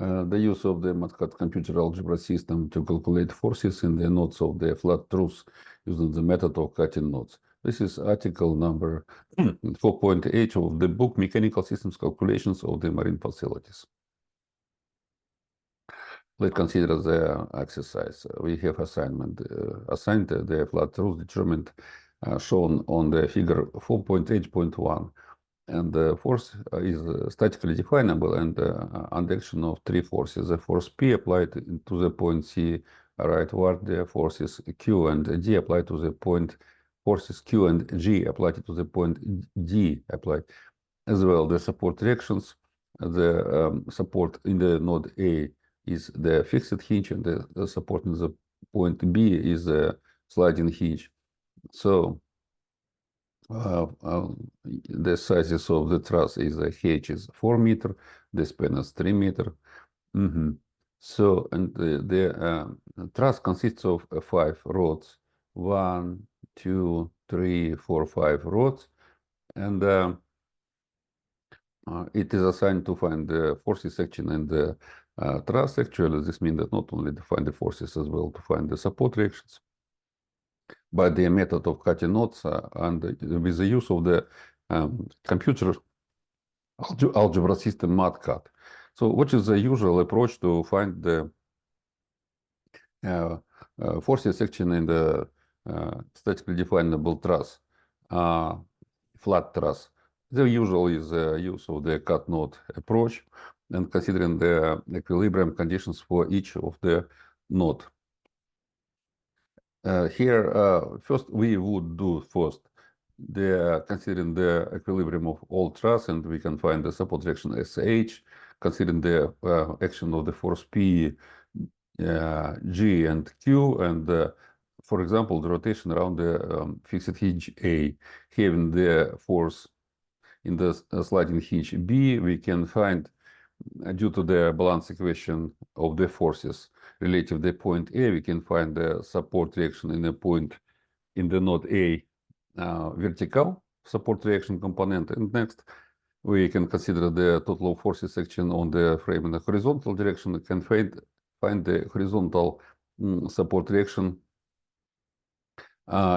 The use of the Mathcad computer algebra system to calculate forces in the knots of the flat truss using the method of cutting knots. This is article number 4.8 of the book Mechanical Systems Calculations of the Marine Facilities. Let's consider the exercise. We have assigned the flat truss determined shown on the figure 4.8.1. And the force is statically definable and under action of three forces. The force P applied to the point C rightward, the forces Q and D applied to the point, forces Q and G applied to the point D applied as well. The support reactions, the support in the node A is the fixed hinge, and the support in the point B is the sliding hinge. So the sizes of the truss is H is 4 meters, the span is 3 meters. So, and the truss consists of 5 rods, 1, 2, 3, 4, 5 rods, and it is assigned to find the forces section in the truss. Actually, this means that not only to find the forces as well, to find the support reactions by the method of cutting knots and with the use of the computer algebra system Mathcad. So what is the usual approach to find the forces section in the statically definable truss, flat truss? The usual is use of the cut knot approach and considering the equilibrium conditions for each of the knot. Here, first we would do considering the equilibrium of all truss, and we can find the support reaction SH, considering the action of the force P, G, and Q, and for example, the rotation around the fixed hinge A, having the force in the sliding hinge B, we can find, due to the balance equation of the forces relative to the point A, we can find the support reaction in a point in the node A, vertical support reaction component. And next, we can consider the total of forces section on the frame in the horizontal direction. We can find the horizontal support reaction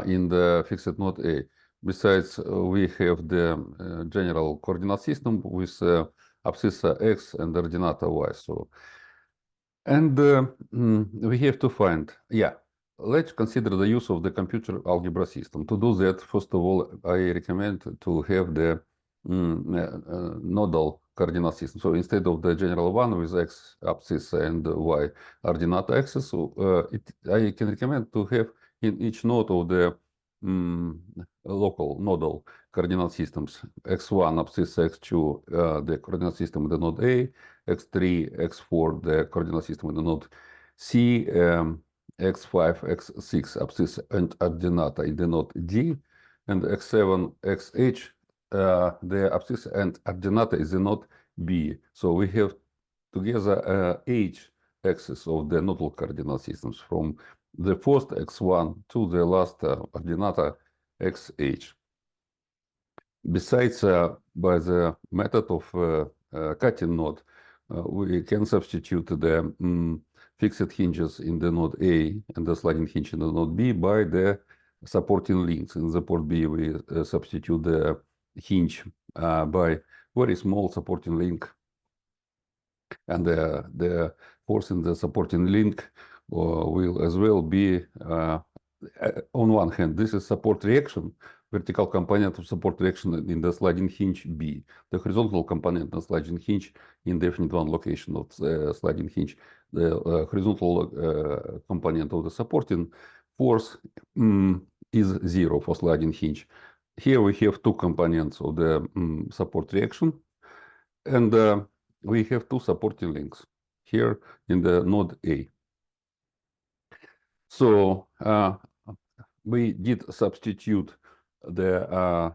in the fixed node A. Besides, we have the general coordinate system with abscissa X and ordinata Y. So, and we have to find, let's consider the use of the computer algebra system. To do that, first of all, I recommend to have the nodal coordinate system. So instead of the general one with X abscissa and Y ordinata axis, I can recommend to have in each node of the local nodal coordinate systems, x1 abscissa x2 the coordinate system in the node A, x3 x4 the coordinate system in the node C, x5 x6 abscissa and ordinata in the node D, and x7 xh the abscissa and ordinata is the node B. So we have together H axis of the nodal coordinate systems from the first x1 to the last ordinata xh. Besides, by the method of cutting knot, we can substitute the fixed hinges in the node A and the sliding hinge in the node B by the supporting links. In the port B, we substitute the hinge by very small supporting link, and the force in the supporting link will as well be, on one hand, this is support reaction, vertical component of support reaction in the sliding hinge B, the horizontal component of sliding hinge in definite one location of the sliding hinge, the horizontal component of the supporting force is 0 for sliding hinge. Here we have two components of the support reaction, and we have two supporting links here in the node A. So we did substitute the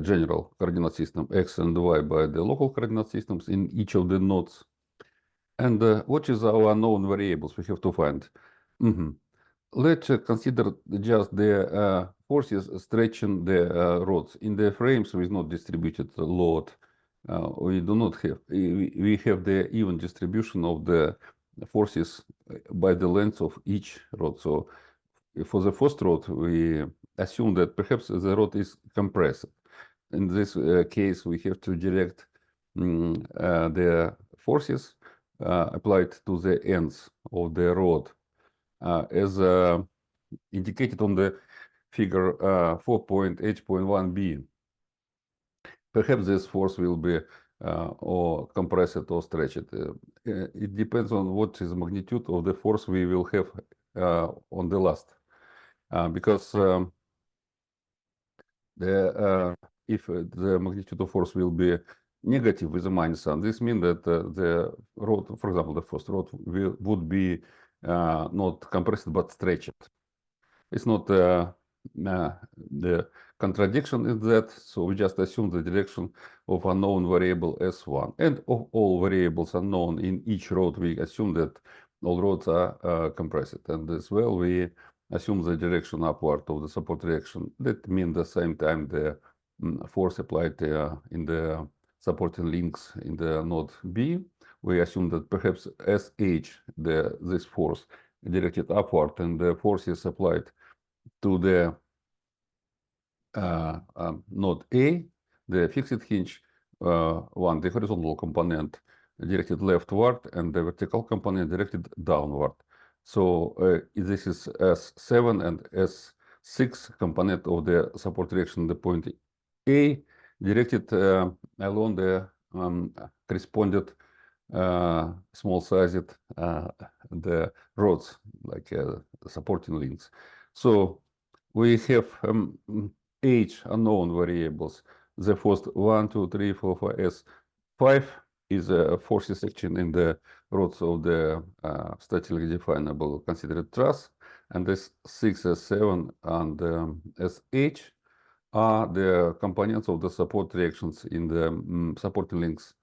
general coordinate system X and Y by the local coordinate systems in each of the nodes. And what is our known variables we have to find? Let's consider just the forces stretching the rods in the frames with not distributed load. we do not have. We have the even distribution of the forces by the length of each rod. So for the first rod, we assume that perhaps the rod is compressed. In this case, we have to direct the forces applied to the ends of the rod, as indicated on the figure 4.8.1b. Perhaps this force will be or compressed or stretched. It depends on what is the magnitude of the force we will have on the last, because if the magnitude of force will be negative with a minus sign, this means that the rod, for example, the first rod would be not compressed but stretched. It's not the contradiction in that, so we just assume the direction of unknown variable S1. And of all variables unknown in each rod, we assume that all rods are compressed. And as well, we assume the direction upward of the support reaction. That means the same time the force applied in the supporting links in the node B. We assume that perhaps SH, this force directed upward, and the force is applied to the node A, the fixed hinge one, the horizontal component directed leftward, and the vertical component directed downward. So this is S7 and S6 component of the support direction, the point A, directed along the corresponded small sized the rods, like supporting links. So we have H unknown variables. The first 1, 2, 3, 4, 5, S5 is a forces action in the rods of the statically definable considered truss, and this 6, S7, and SH are the components of the support reactions in the supporting links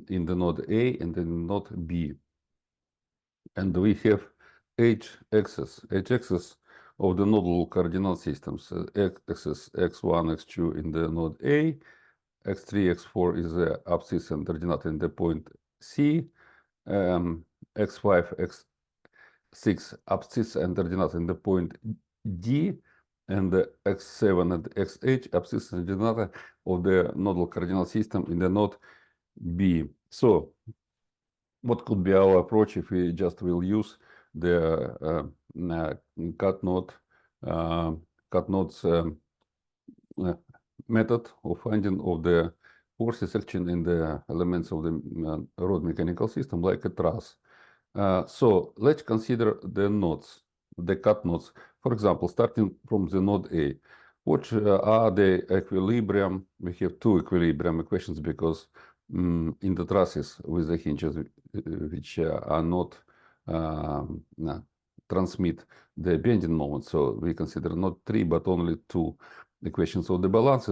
in the node A and in node B. And we have h-axis of the nodal coordinate systems. X-axis x1, x2 in the node A, x3, x4 is the abscissa and ordinate in the point C, x5, x6 abscissa and ordinate in the point D, and the x7 and xh abscissa and ordinate of the nodal coordinate system in the node B. So what could be our approach if we just will use the cut nodes method of finding of the forces action in the elements of the rod mechanical system, like a truss. So let's consider the nodes, the cut nodes. For example, starting from the node A, what are the equilibrium? We have two equilibrium equations because in the trusses with the hinges which are not transmit the bending moment. So we consider not three, but only two equations of the balance,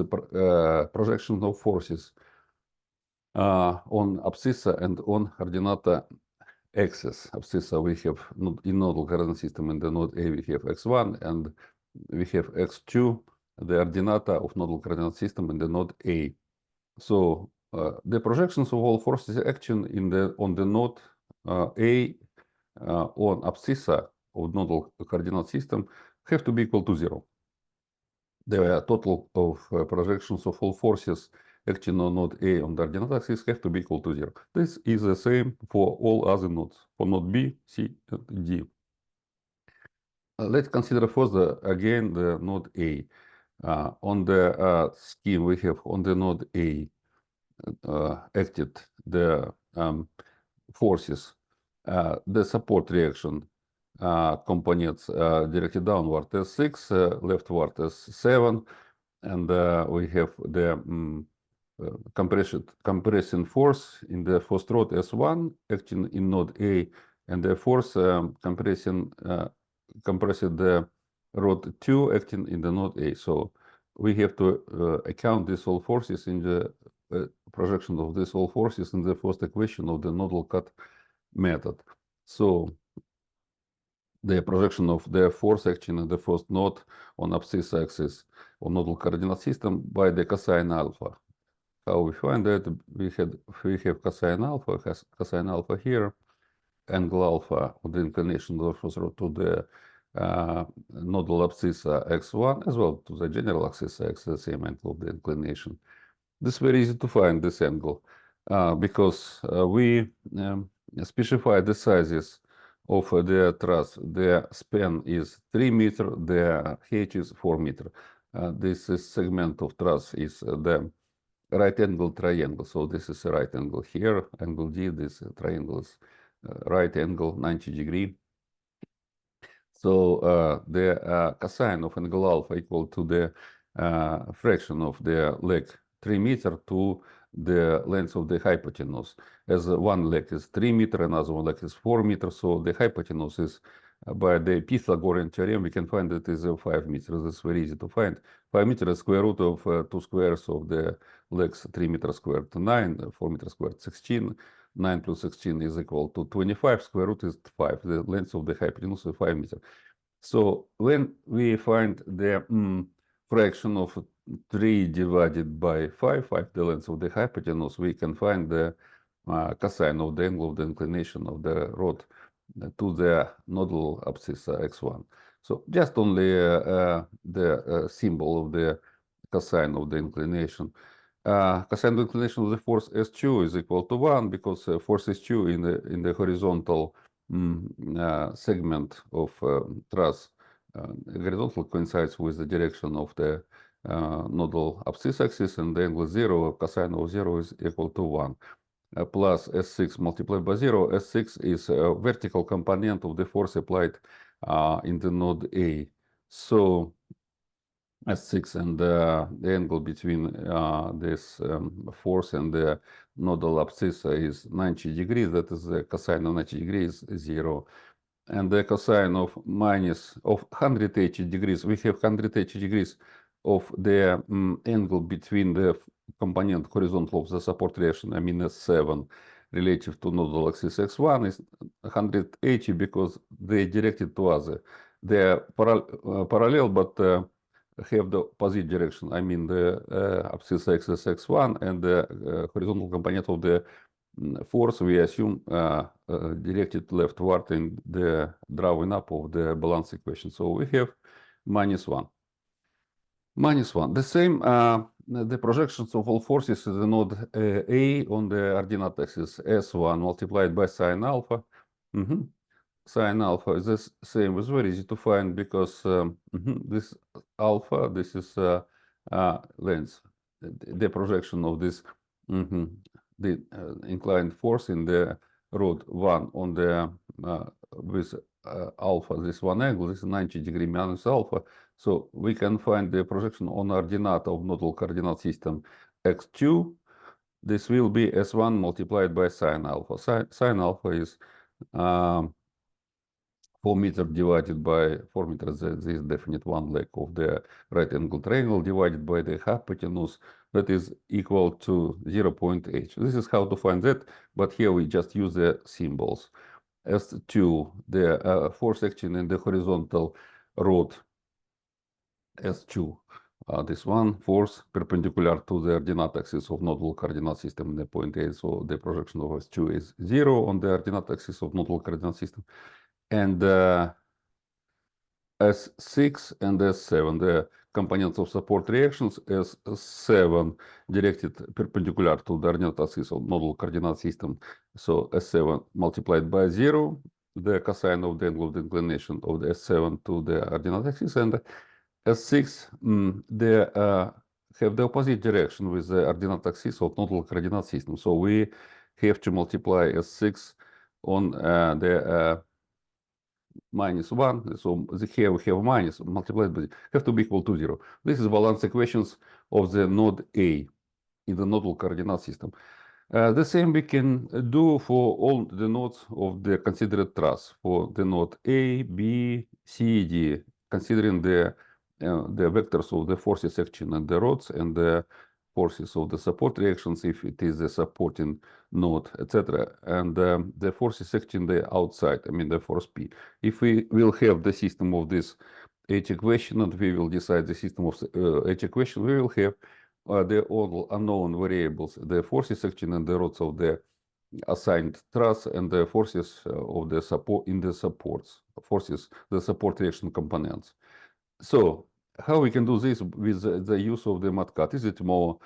projection of forces on abscissa and on ordinata axis. Abscissa we have in nodal coordinate system in the node A we have x1 and we have x2, the ordinata of nodal coordinate system in the node A. So the projections of all forces action on the node A on abscissa of nodal coordinate system have to be equal to 0. The total of projections of all forces acting on node A on the ordinate axis have to be equal to 0. This is the same for all other nodes, for node B, C, and D. Let's consider further again the node A. On the scheme we have on the node A acted the forces, the support reaction components directed downward S6, leftward S7, and we have the compressing force in the first rod S1 acting in node A, and the force compressed the rod 2 acting in the node A. So we have to account these all forces in the projection of these all forces in the first equation of the nodal cut method. So the projection of the force action in the first node on abscissa axis on nodal coordinate system by the cosine alpha. how we find that? We have cosine alpha here, angle alpha of the inclination of to the nodal abscissa x1 as well to the general axis x, the same angle of the inclination. This is very easy to find this angle because we specify the sizes of the truss. The span is 3 meters, the height is 4 meters. This is segment of truss is the right angle triangle. So this is a right angle here, angle D, this triangle is right angle 90 degree. So the cosine of angle alpha equal to the fraction of the leg 3 meters to the length of the hypotenuse. As one leg is 3 meters, another one leg is 4 meters. So the hypotenuse is by the Pythagorean theorem, we can find it is 5 meters. It's very easy to find. 5 meters is square root of 2 squares of the legs 3 meters squared to 9, 4 meters squared 16. 9 plus 16 is equal to 25. Square root is 5. The length of the hypotenuse is 5 meters. So when we find the fraction of 3 divided by 5, the length of the hypotenuse, we can find the cosine of the angle of the inclination of the rod to the nodal abscissa x1. So just only the symbol of the cosine of the inclination. Cosine of the inclination of the force S2 is equal to 1 because force S2 in the horizontal segment of truss horizontal coincides with the direction of the nodal abscissa axis, and the angle 0, cosine of 0 is equal to 1. Plus S6 multiplied by 0. S6 is a vertical component of the force applied in the node A. So S6 and the angle between this force and the nodal abscissa is 90 degrees. That is the cosine of 90 degrees is 0. And the cosine of minus of 180 degrees, we have 180 degrees of the angle between the component horizontal of the support reaction, I mean S7, relative to nodal axis x1 is 180 because they directed to other. They are parallel, but have the opposite direction. I mean the abscissa axis x1 and the horizontal component of the force we assume directed leftward in the drawing up of the balance equation. So we have -1. -1. The same, the projections of all forces in the node A on the ordinate axis S1 multiplied by sine alpha. Sine alpha is the same. It's very easy to find because this alpha, this is length, the projection of this the inclined force in the rod 1 on the with alpha, this one angle, this is 90 degree minus alpha. So we can find the projection on ordinate of nodal coordinate system x2. This will be S1 multiplied by sine alpha. Sine alpha is 4 meters divided by 4 meters, this definite one leg of the right angle triangle divided by the hypotenuse, that is equal to 0.8. This is how to find that, but here we just use the symbols. S2, the force action in the horizontal rod S2. This one force perpendicular to the ordinate axis of nodal coordinate system in the point A. So the projection of S2 is 0 on the ordinate axis of nodal coordinate system. And S6 and S7, the components of support reactions, S7 directed perpendicular to the ordinate axis of nodal coordinate system. So S7 multiplied by 0, the cosine of the angle of the inclination of the S7 to the ordinate axis, and S6 have the opposite direction with the ordinate axis of nodal coordinate system. So we have to multiply S6 on the -1, so here we have minus multiplied by have to be equal to 0. This is balance equations of the node A in the nodal coordinate system. The same we can do for all the nodes of the considered truss, for the node A, B, C, D, considering the vectors of the forces action and the rods and the forces of the support reactions if it is a supporting node, etc. And the forces acting the outside, I mean the force P. If we will have the system of this H equation and we will decide the system of H equation, we will have the all unknown variables, the forces action and the rods of the assigned truss and the forces of the support in the supports, forces, the support reaction components. So how we can do this with the use of the Mathcad? Is it more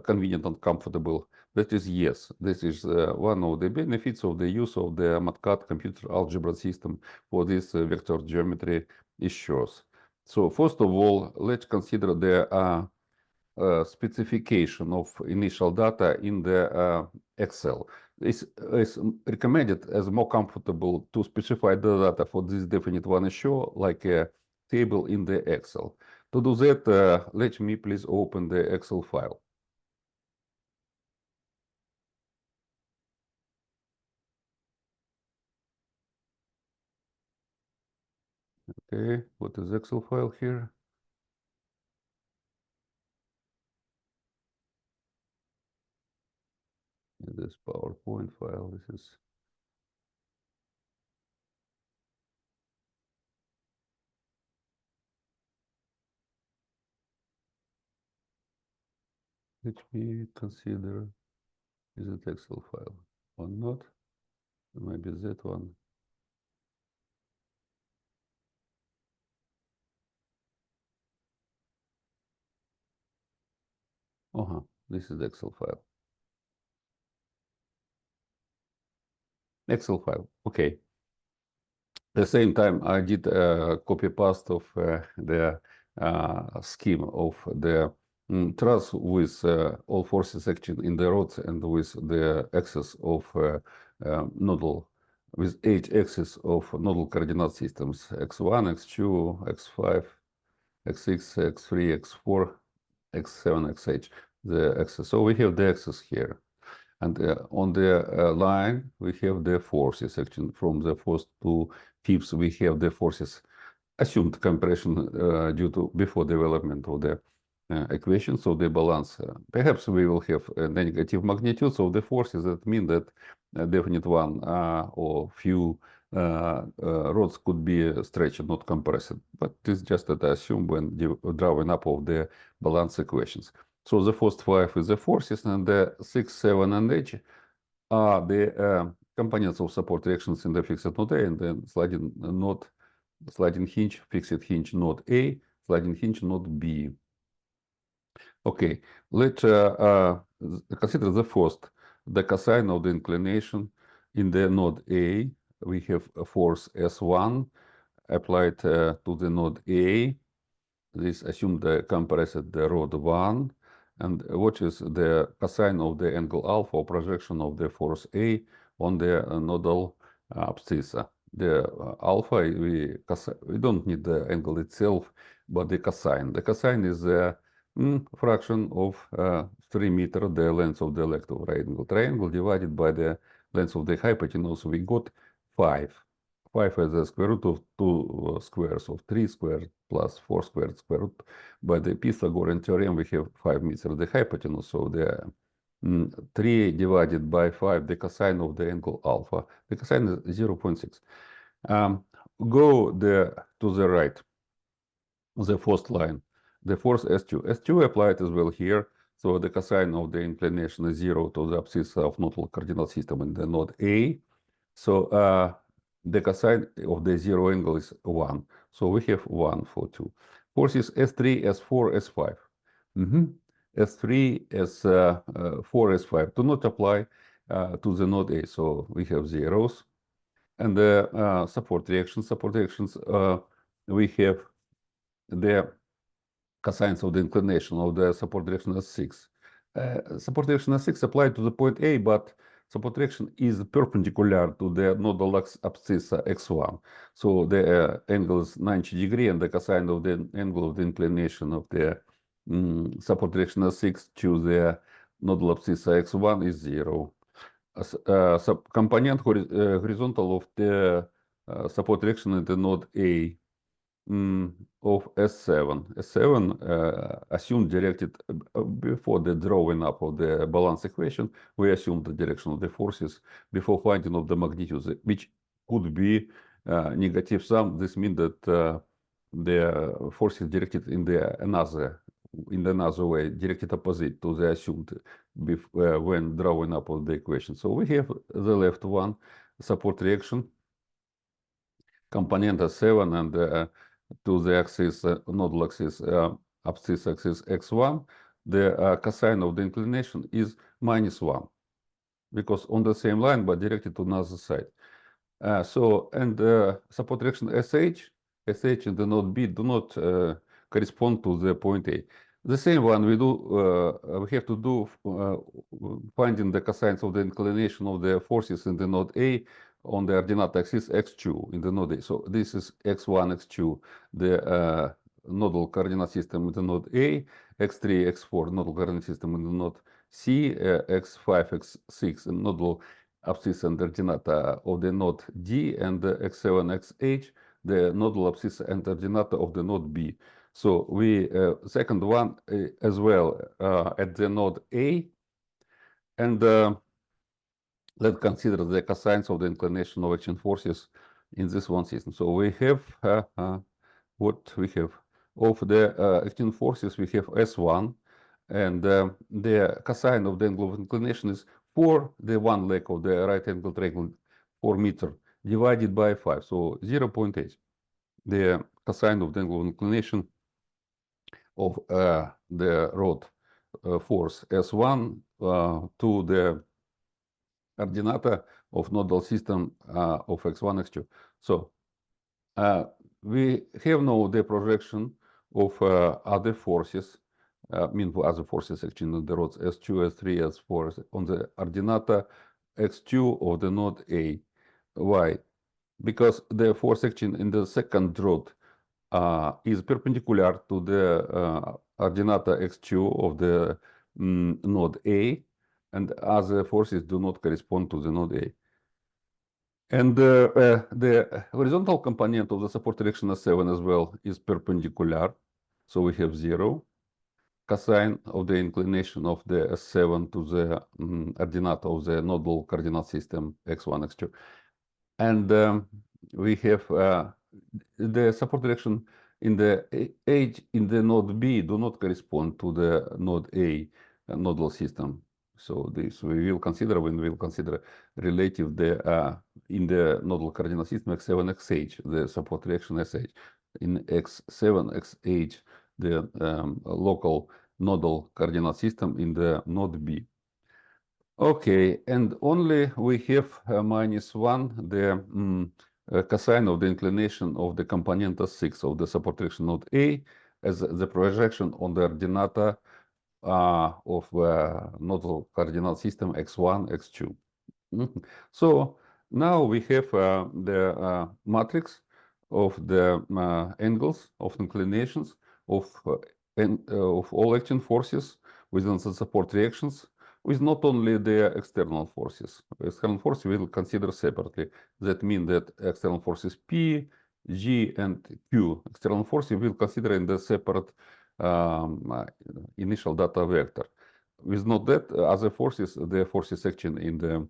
convenient and comfortable? That is yes. This is one of the benefits of the use of the Mathcad computer algebra system for this vector geometry issues. So first of all, let's consider the specification of initial data in the Excel. It's recommended as more comfortable to specify the data for this definite one issue, like a table in the Excel. To do that, let me please open the Excel file. Okay, what is Excel file here? This PowerPoint file, this is let me consider, is it Excel file or not? Maybe that one. This is Excel file. Excel file, okay. At the same time, I did a copy paste of the scheme of the truss with all forces acting in the rods and with the axis of nodal, with each axis of nodal coordinate systems, x1, x2, x5, x6, x3, x4, x7, xh, the axis. So we have the axis here. And on the line, we have the forces action from the first two fifths. We have the forces assumed compression due to before development of the equation. So the balance, perhaps we will have negative magnitudes of the forces. That mean that definite one or few rods could be stretched, not compressed. But it's just that I assume when drawing up of the balance equations. So the first five is the forces, and the 6, 7, and 8 are the components of support reactions in the fixed node A, and then sliding hinge, fixed hinge node A, sliding hinge node B. Okay, let's consider the first, the cosine of the inclination in the node A. We have a force S1 applied to the node A. This assume the compressed the rod 1, and what is the cosine of the angle alpha or projection of the force A on the nodal abscissa. The alpha, we don't need the angle itself, but the cosine. The cosine is a fraction of 3 meters, the length of the left of right angle triangle, divided by the length of the hypotenuse. We got 5. 5 as the square root of 2 squares of 3 squared plus 4 squared square root. By the Pythagorean theorem, we have 5 meters the hypotenuse. So the 3 divided by 5, the cosine of the angle alpha. The cosine is 0.6. Go to the right, the first line, the force S2. S2 applied as well here. So the cosine of the inclination is 0 to the abscissa of nodal coordinate system in the node A. So the cosine of the zero angle is 1. So we have 1 for 2. Forces S3, S4, S5. S3, S4, S5 do not apply to the node A. So we have zeros. And the support reactions, we have the cosines of the inclination of the support direction S6. Support direction S6 applied to the point A, but support direction is perpendicular to the nodal abscissa x1. So the angle is 90 degrees, and the cosine of the angle of the inclination of the support direction S6 to the nodal abscissa x1 is 0. Component horizontal of the support direction in the node A of S7. S7 assumed directed before the drawing up of the balance equation. We assumed the direction of the forces before finding of the magnitudes, which could be negative sum. This means that the force is directed in the another in another way, directed opposite to the assumed when drawing up of the equation. So we have the left one, support reaction, component S7, and to the axis, nodal axis, abscissa axis x1, the cosine of the inclination is -1, because on the same line but directed to another side. And support reaction SH and the node B do not correspond to the point A. The same one we have to do finding the cosines of the inclination of the forces in the node A on the ordinate axis x2 in the node A. So this is x1, x2, the nodal coordinate system in the node A, x3, x4 nodal coordinate system in the node C, x5, x6 nodal abscissa and ordinata of the node D, and x7, xh, the nodal abscissa and ordinata of the node B. So we second one as well at the node A, and let's consider the cosines of the inclination of action forces in this one system. So we have what we have of the action forces. We have S1, and the cosine of the angle of inclination is for the one leg of the right angle triangle 4 meter divided by 5, so 0.8. The cosine of the angle of inclination of the rod force S1 to the ordinata of nodal system of x1, x2. So we have now the projection of other forces, mean for other forces actually on the rods S2, S3, S4 on the ordinata x2 of the node A. Why? Because the force action in the second rod is perpendicular to the ordinata x2 of the node A, and other forces do not correspond to the node A. And the horizontal component of the support direction S7 as well is perpendicular, so we have 0. Cosine of the inclination of the S7 to the ordinate of the nodal coordinate system x1, x2. And we have the support direction in the H in the node B do not correspond to the node A nodal system. So this we will consider when we will consider relative the in the nodal coordinate system x7, xh, the support reaction sh. In x7, xh, the local nodal coordinate system in the node B. Okay, and only we have -1, the cosine of the inclination of the component S6 of the support reaction node A as the projection on the ordinata of nodal coordinate system x1, x2. So now we have the matrix of the angles of inclinations of all action forces within the support reactions, with not only the external forces. External forces we will consider separately. That means that external forces P, G, and Q. External forces we will consider in the separate initial data vector. With not that, other forces, the forces action in the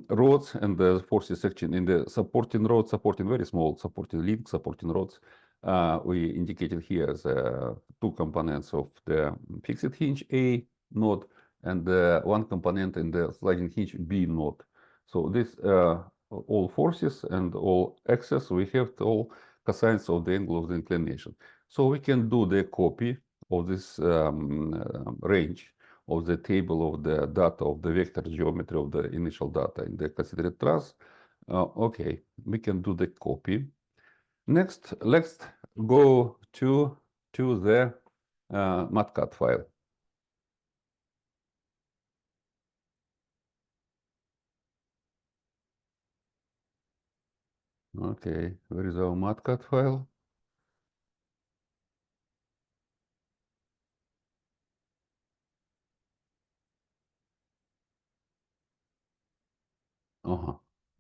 rods and the forces action in the supporting rods, supporting very small, supporting link, supporting rods. We indicated here as two components of the fixed hinge A node and one component in the sliding hinge B node. So this all forces and all axes, we have all cosines of the angle of the inclination. So we can do the copy of this range of the table of the data of the vector geometry of the initial data in the considered truss. Okay, we can do the copy. Next, let's go to the Mathcad file. Okay, where is our Mathcad file?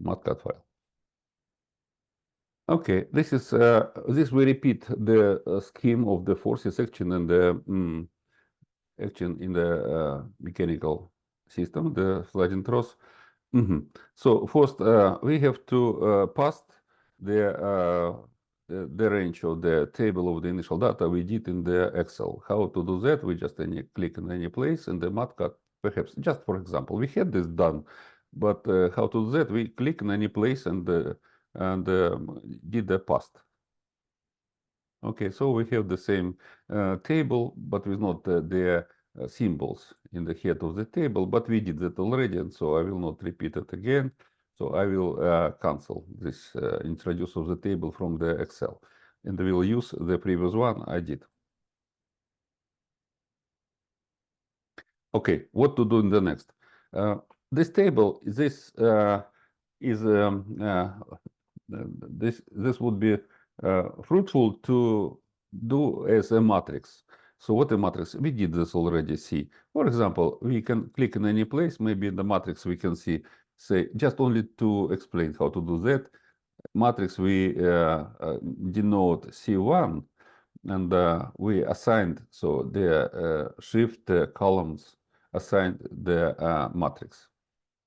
Mathcad file. Okay, this is this we repeat the scheme of the forces action and the action in the mechanical system, the sliding truss. So first we have to pass the the range of the table of the initial data we did in the Excel. How to do that? We just click in any place in the Mathcad. Perhaps just for example, we had this done, but how to do that? We click in any place and did the past. Okay, so we have the same table, but with not the symbols in the head of the table, but we did that already, and so I will not repeat it again. So I will cancel this introduce of the table from the Excel, and I will use the previous one I did. Okay, what to do in the next? This table, this is this would be fruitful to do as a matrix. So what a matrix? We did this already. See, for example, we can click in any place. Maybe in the matrix we can see, say, just only to explain how to do that. Matrix we denote C1, and we assigned, so the shift columns assigned the matrix.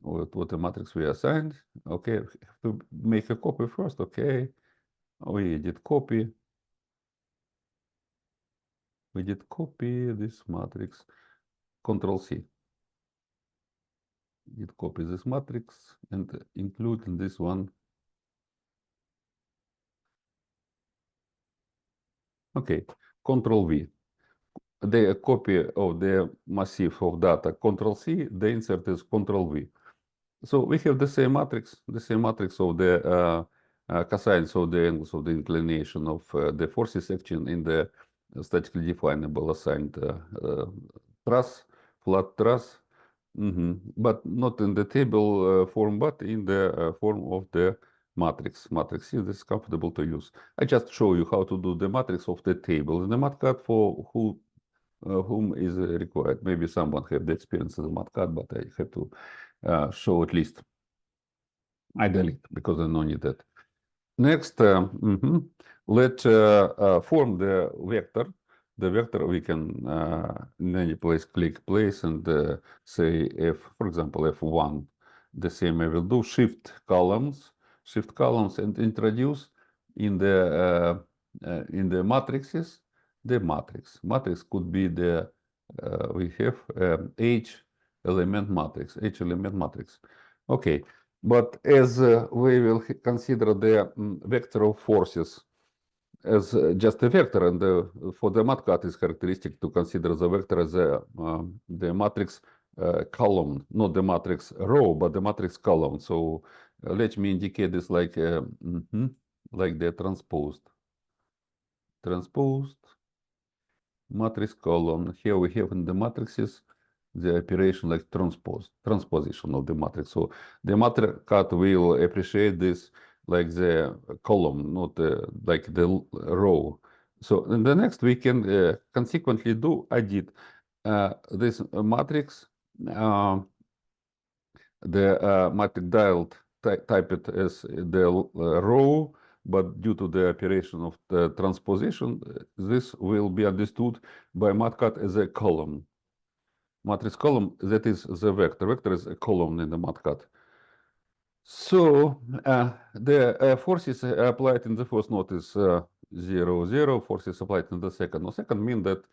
What the matrix we assigned? Okay, to make a copy first. Okay, we did copy. We did copy this matrix. Control C. Did copy this matrix and include in this one. Okay, Control V. The copy of the massive of data. Control C. The insert is Control V. So we have the same matrix of the cosines of the angles of the inclination of the forces action in the statically definable assigned truss, flat truss, but not in the table form, but in the form of the matrix. Matrix is comfortable to use. I just show you how to do the matrix of the table in the Mathcad for whom is required. Maybe someone have the experience in the Mathcad, but I have to show at least. I delete because I don't need that. Next, let's form the vector. The vector we can in any place click place and say F, for example, F1. The same I will do shift columns and introduce in the matrices the matrix. Matrix could be the we have H element matrix. Okay. But as we will consider the vector of forces as just a vector, and for the Mathcad is characteristic to consider the vector as the matrix column, not the matrix row, but the matrix column. So let me indicate this like like the transposed matrix column. Here we have in the matrices the operation like transposition of the matrix. So the Mathcad will appreciate this like the column, not like the row. So in the next we can consequently do edit this matrix. The matrix dialed type it as the row, but due to the operation of the transposition, this will be understood by Mathcad as a column. Matrix column, that is the vector. Vector is a column in the Mathcad. So the forces applied in the first node is 0, 0. Forces applied in the second. No, second mean that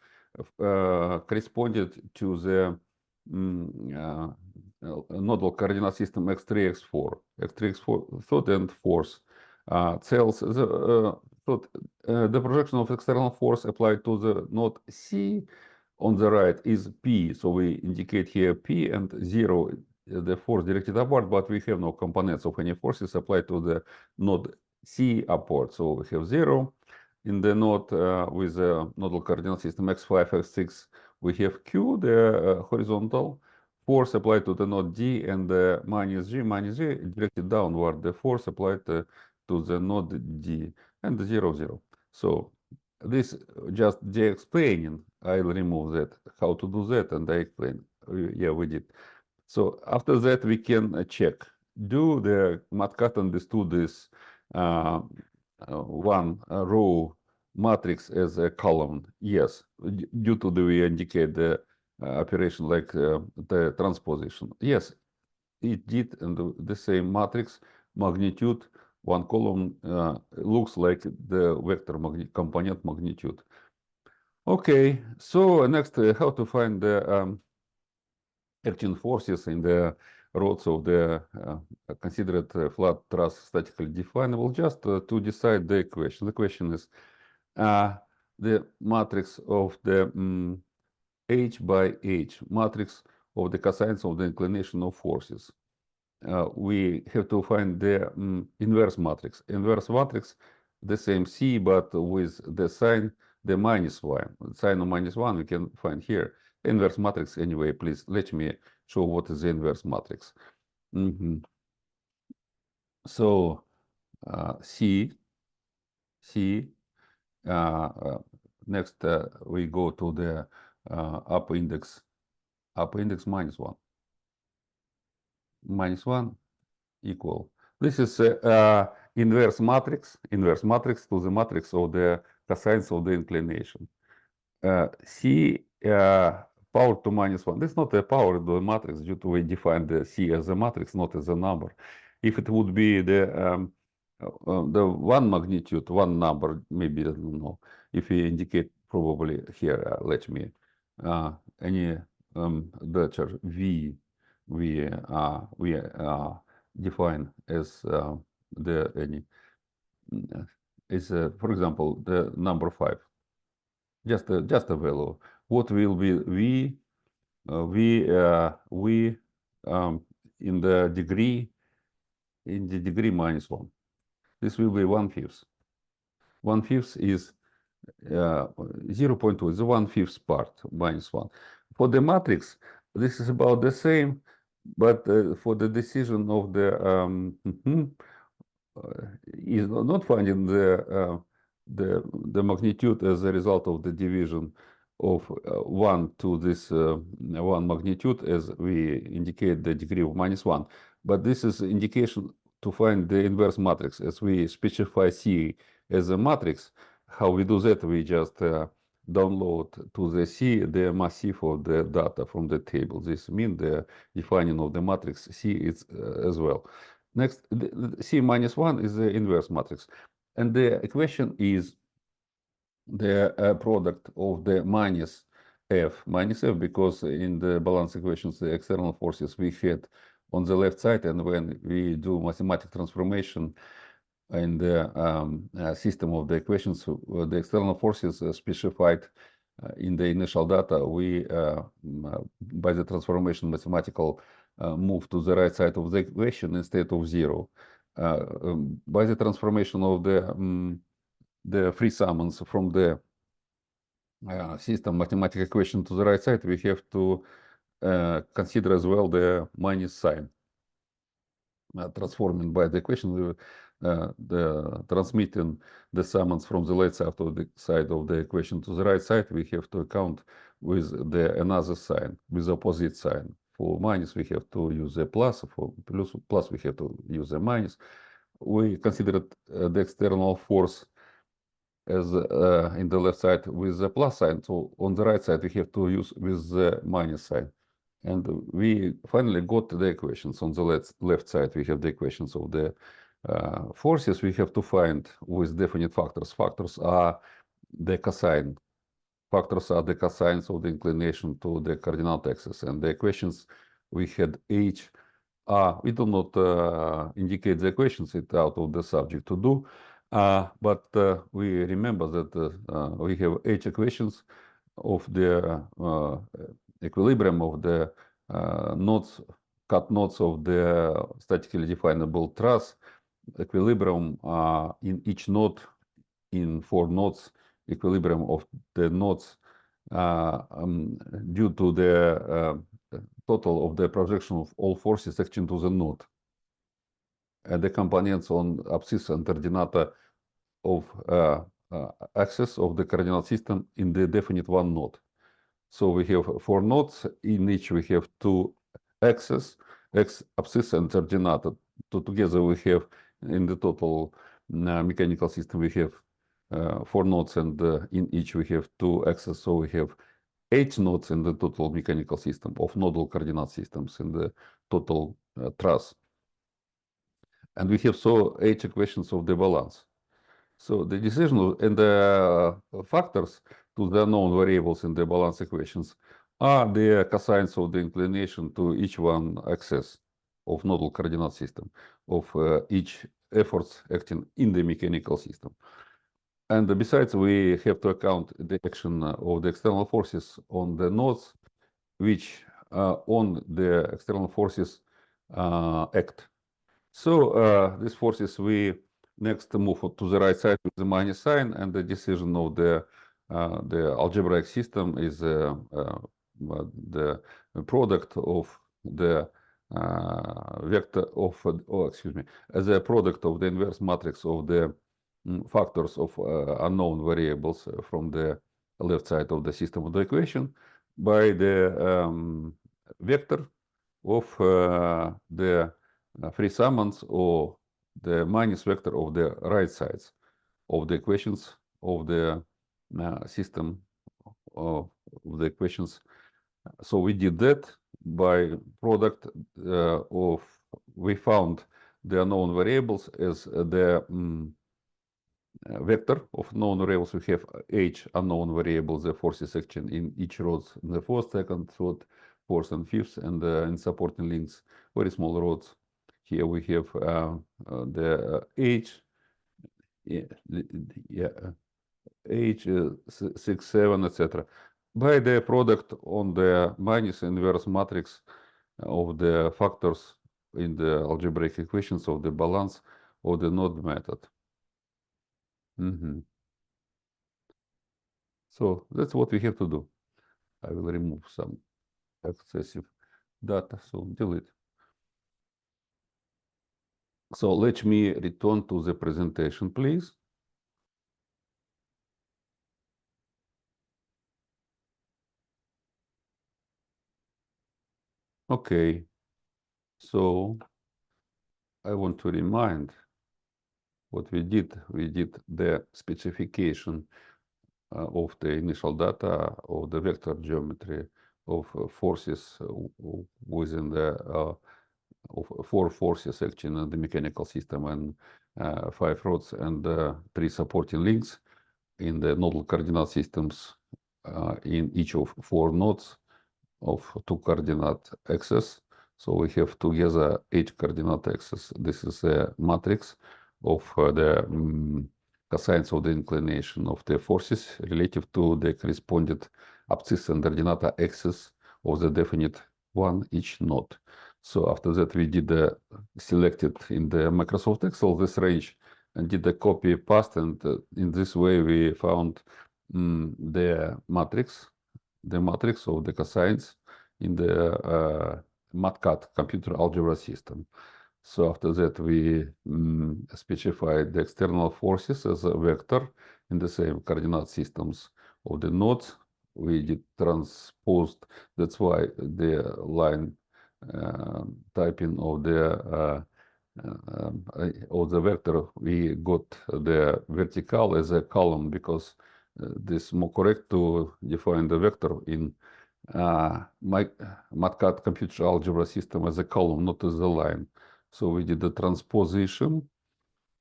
corresponded to the nodal coordinate system x3, x4. x3, x4, thought and force cells. The projection of external force applied to the node C on the right is P, so we indicate here P and 0, the force directed upward, but we have no components of any forces applied to the node C upward. So we have 0. In the node with the nodal coordinate system x5, x6, we have Q, the horizontal force applied to the node D, and the minus G directed downward, the force applied to the node D, and 0, 0. So this just de-explaining. I'll remove that, how to do that, and I explain. Yeah, we did. So after that, we can check. Do the Mathcad understood this one row matrix as a column? Yes, due to the we indicate the operation like the transposition. Yes, it did, and the same matrix magnitude one column looks like the vector component magnitude. Okay, so next, how to find the acting forces in the rods of the considered flat truss statically definable. Just to decide the equation. The question is the matrix of the H by H, matrix of the cosines of the inclination of forces. We have to find the inverse matrix. Inverse matrix, the same C, but with the sign, the -1. Sign of -1 we can find here. Inverse matrix, anyway, please let me show what is the inverse matrix. So C, next we go to the upper index -1. -1 equal. This is inverse matrix to the matrix of the cosines of the inclination. C power to -1. This is not a power of the matrix due to we define the C as a matrix, not as a number. If it would be the one magnitude, one number, maybe, I don't know, if we indicate probably here, let me, any Dutcher V, we define as the any is for example the number 5, just a value. What will be V in the degree -1? This will be 1/5. 1/5 is 0.2 is the 1/5 part -1. For the matrix, this is about the same, but for the decision of the is not finding the magnitude as a result of the division of 1 to this 1 magnitude, as we indicate the degree of -1. But this is indication to find the inverse matrix, as we specify C as a matrix. How we do that? We just download to the C the massif of the data from the table. This means the defining of the matrix C is as well. Next, C -1 is the inverse matrix. And the equation is the product of the minus F, because in the balance equations, the external forces we had on the left side, and when we do mathematical transformation in the system of the equations, the external forces specified in the initial data, we, by the transformation mathematical, move to the right side of the equation instead of 0. By the transformation of the free summons from the system mathematical equation to the right side, we have to consider as well the minus sign. Transforming by the equation, the transmitting the summons from the left side of the equation to the right side, we have to account with the another sign, with opposite sign. For minus, we have to use a plus. For plus, we have to use a minus. We considered the external force as in the left side with the plus sign. So on the right side, we have to use with the minus sign. And we finally got the equations. On the left side, we have the equations of the forces we have to find with definite factors. Factors are the cosine. Factors are the cosines of the inclination to the coordinate axis. And the equations we had H. We do not indicate the equations, it's out of the subject to do. But we remember that we have H equations of the equilibrium of the cut knots of the statically definable truss, equilibrium in each knot, in 4 knots, equilibrium of the knots due to the total of the projection of all forces acting to the knot, and the components on abscissa and ordinata of axis of the coordinate system in the definite one knot. So we have 4 knots, in each we have 2 axes, x abscissa and ordinata. Together we have in the total mechanical system we have 4 knots, and in each we have 2 axes, so we have 8 knots in the total mechanical system of nodal coordinate systems in the total truss. And we have so 8 equations of the balance. So the decision and the factors to the known variables in the balance equations are the cosines of the inclination to each one axis of nodal coordinate system of each efforts acting in the mechanical system. And besides, we have to account the action of the external forces on the nodes, which on the external forces act. So these forces we next move to the right side with the minus sign, and the decision of the algebraic system is the product of the vector of, oh, excuse me, as a product of the inverse matrix of the factors of unknown variables from the left side of the system of the equation by the vector of the free summands or the minus vector of the right sides of the equations of the system of the equations. So we did that by product of, we found the unknown variables as the vector of known variables. We have h unknown variables, the forces action in each rods, in the fourth, second, third, fourth, and fifth, and in supporting links, very small rods. Here we have the h, h 6, 7, etc. By the product on the minus inverse matrix of the factors in the algebraic equations of the balance of the node method. So that's what we have to do. I will remove some excessive data, so delete. So let me return to the presentation, please. Okay, so I want to remind what we did. We did the specification of the initial data of the vector geometry of forces within the of 4 forces acting in the mechanical system and 5 rods and 3 supporting links in the nodal coordinate systems in each of 4 nodes of 2 coordinate axes. So we have together 8 coordinate axes. This is a matrix of the cosines of the inclination of the forces relative to the corresponding abscissa and ordinata axis of the definite one each node. So after that, we did selected in the Microsoft Excel this range and did the copy paste, and in this way we found the matrix of the cosines in the Mathcad computer algebra system. So after that, we specified the external forces as a vector in the same coordinate systems of the nodes. We did transposed. That's why the line typing of the vector, we got the vertical as a column, because this is more correct to define the vector in my Mathcad computer algebra system as a column, not as a line. So we did the transposition.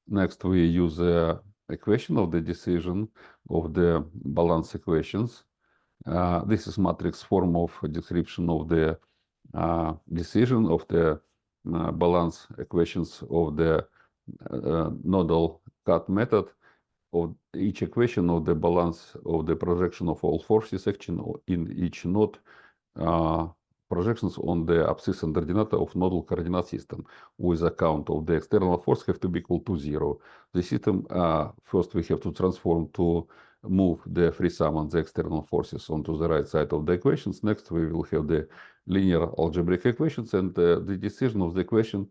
Next, we use the equation of the decision of the balance equations. This is matrix form of description of the decision of the balance equations of the nodal cut method of each equation of the balance of the projection of all forces action in each node, projections on the abscissa and ordinata of nodal coordinate system with account of the external force have to be equal to 0. The system, first we have to transform to move the free sum and the external forces onto the right side of the equations. Next, we will have the linear algebraic equations, and the decision of the equation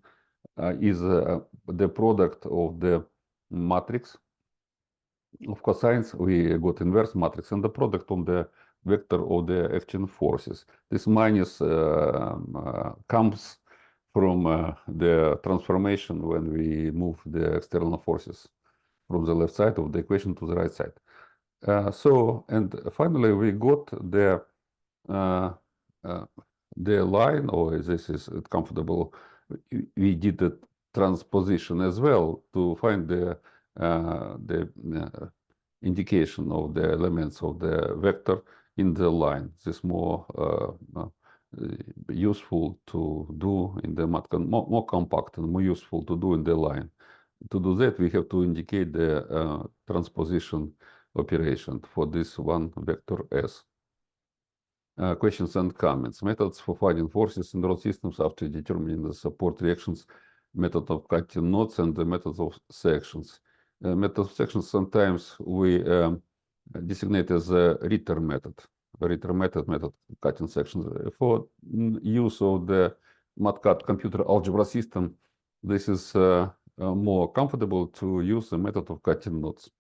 is the product of the matrix of cosines. We got inverse matrix and the product on the vector of the action forces. This minus comes from the transformation when we move the external forces from the left side of the equation to the right side. And finally we got the line, or this is comfortable. We did it transposition as well to find the indication of the elements of the vector in the line. This is more useful to do in the Mathcad, more compact and more useful to do in the line. To do that, we have to indicate the transposition operation for this one vector S. Questions and comments. Methods for finding forces in road systems after determining the support reactions, method of cutting knots, and the method of sections. Method of sections sometimes we designate as a Ritter method. Ritter method cutting sections. For use of the Mathcad computer algebra system, this is more comfortable to use the method of cutting knots.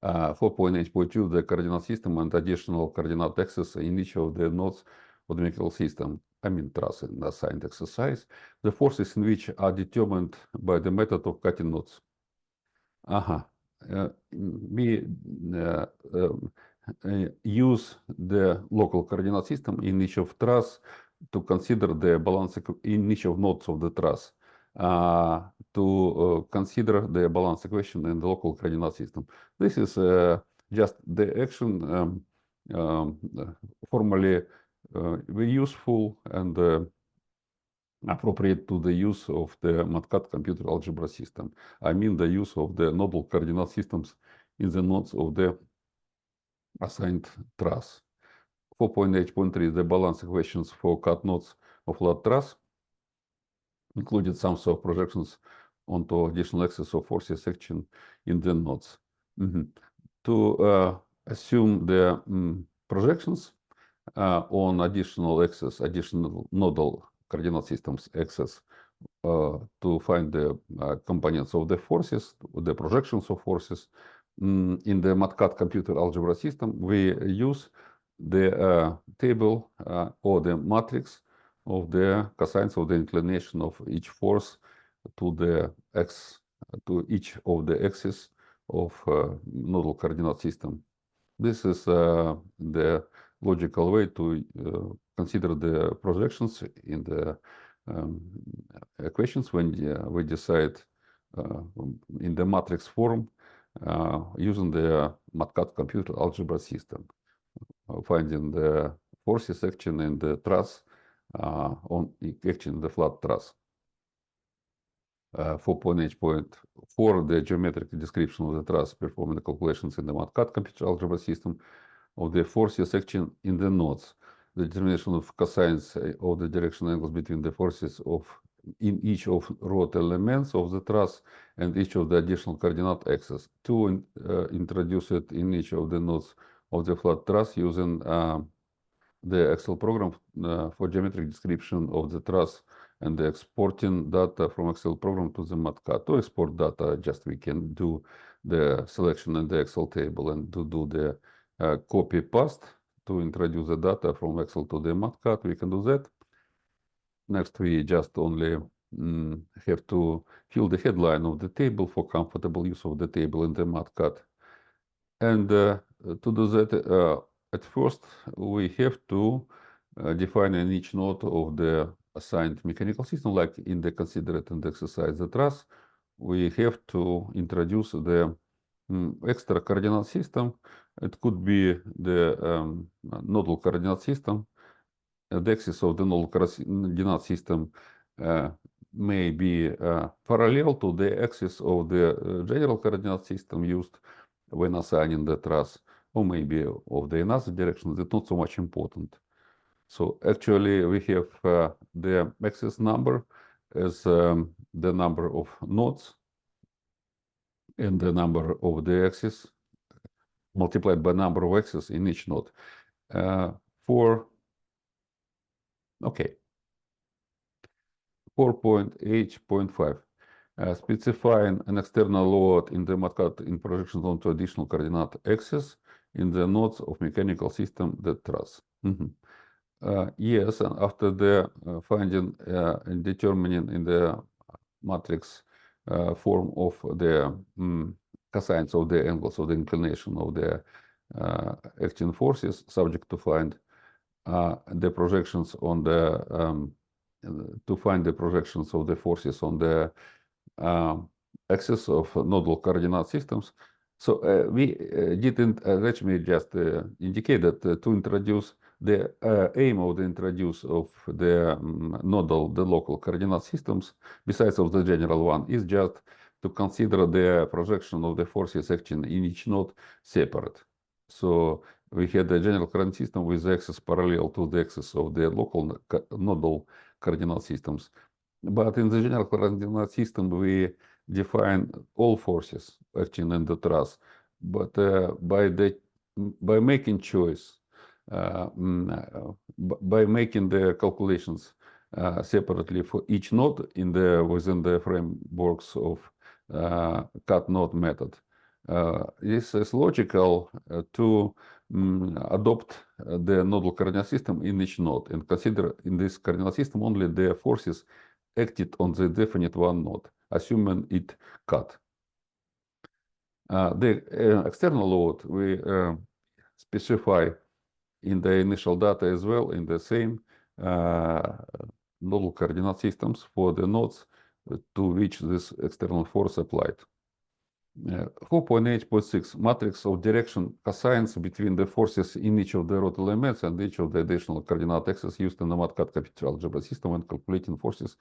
4.8.2, the coordinate system and additional coordinate axes in each of the nodes of the mechanical system, I mean truss and assigned exercise, the forces in which are determined by the method of cutting knots. We use the local coordinate system in each of truss to consider the balance in each of nodes of the truss. To consider the balance equation in the local coordinate system. This is just the action formally very useful and appropriate to the use of the Mathcad computer algebra system. I mean the use of the nodal coordinate systems in the nodes of the assigned truss. 4.8.3, the balance equations for cut nodes of flat truss included sums of projections onto additional axes of forces action in the nodes. To assume the projections on additional axes, additional nodal coordinate systems axes to find the components of the forces, the projections of forces. In the Mathcad computer algebra system, we use the table or the matrix of the cosines of the inclination of each force to the x, to each of the axes of nodal coordinate system. This is the logical way to consider the projections in the equations when we decide in the matrix form using the Mathcad computer algebra system, finding the forces action in the truss on action in the flat truss. 4.8.4, the geometric description of the truss performing the calculations in the Mathcad computer algebra system of the forces action in the nodes, the determination of cosines of the direction angles between the forces of in each of root elements of the truss and each of the additional coordinate axes, to introduce it in each of the nodes of the flat truss using the Excel program for geometric description of the truss and the exporting data from Excel program to the Mathcad. To export data, just we can do the selection in the Excel table and to do the copy paste to introduce the data from Excel to the Mathcad. We can do that. Next, we just only have to fill the headline of the table for comfortable use of the table in the Mathcad. And to do that, at first, we have to define in each node of the assigned mechanical system, like in the considered and exercise the truss, we have to introduce the extra coordinate system. It could be the nodal coordinate system. The axis of the nodal coordinate system may be parallel to the axis of the general coordinate system used when assigning the truss, or maybe of the another direction. That's not so much important. So actually, we have the axis number as the number of nodes and the number of the axis multiplied by number of axes in each node. Okay. 4.8.5. Specifying an external load in the Mathcad in projections onto additional coordinate axes in the nodes of mechanical system, the truss. Yes, and after the finding and determining in the matrix form of the cosines of the angles of the inclination of the acting forces, subject to find the projections on the to find the projections of the forces on the axis of nodal coordinate systems. So we didn't, let me just indicate that to introduce the aim of the introduce of the the local coordinate systems, besides of the general one, is just to consider the projection of the forces acting in each node separate. So we had the general coordinate system with the axis parallel to the axis of the local nodal coordinate systems. But in the general coordinate system, we define all forces acting in the truss. But by making choice, by making the calculations separately for each node within the frameworks of cut node method, this is logical to adopt the nodal coordinate system in each node and consider in this coordinate system only the forces acted on the definite one node, assuming it cut. The external load we specify in the initial data as well in the same nodal coordinate systems for the nodes to which this external force applied. 4.8.6 matrix of direction cosines between the forces in each of the root elements and each of the additional coordinate axes used in the Mathcad computer algebra system when calculating forces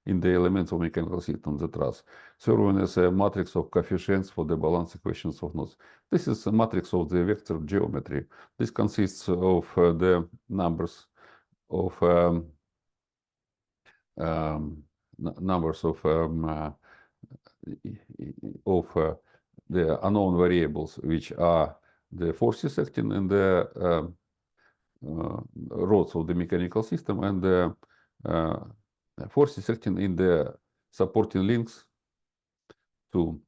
in the elements of mechanical system, the truss, serving as a matrix of coefficients for the balance equations of nodes. This is a matrix of the vector geometry. This consists of the numbers of the unknown variables, which are the forces acting in the rods of the mechanical system and the forces acting in the supporting links to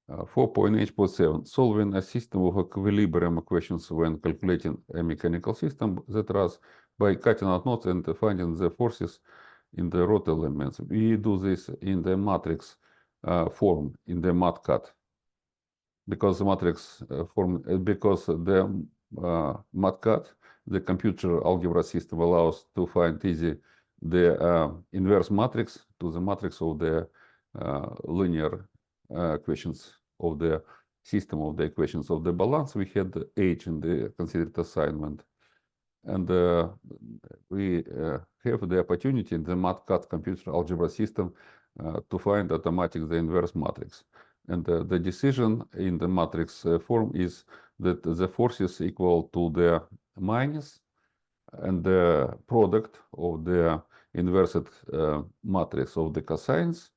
4.8.7, solving a system of equilibrium equations when calculating a mechanical system that runs by cutting out nodes and finding the forces in the rod elements. We do this in the matrix form in the Mathcad, because the matrix form, because the Mathcad, the computer algebra system, allows to find easy the inverse matrix to the matrix of the linear equations of the system of the equations of the balance. We had H in the considered assignment. And we have the opportunity in the Mathcad computer algebra system to find automatic the inverse matrix. And the decision in the matrix form is that the forces equal to the minus and the product of the inversed matrix of the cosines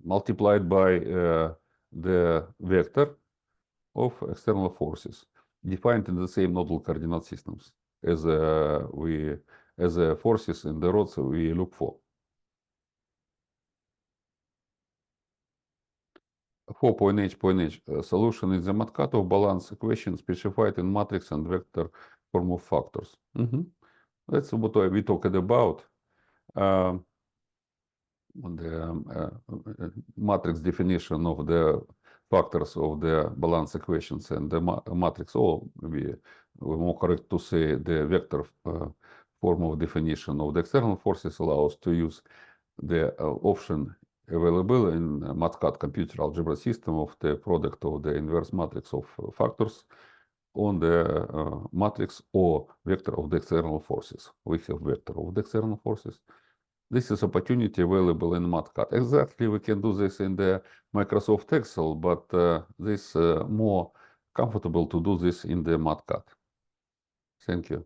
multiplied by the vector of external forces defined in the same nodal coordinate systems as forces in the rods we look for. 4.h solution is the Mathcad of balance equation specified in matrix and vector form of factors. That's what we talked about. The matrix definition of the factors of the balance equations and the matrix, or maybe more correct to say the vector form of definition of the external forces allows to use the option available in Mathcad computer algebra system of the product of the inverse matrix of factors on the matrix or vector of the external forces. We have vector of the external forces. This is opportunity available in Mathcad. Exactly, we can do this in the Microsoft Excel, but this more comfortable to do this in the Mathcad. Thank you.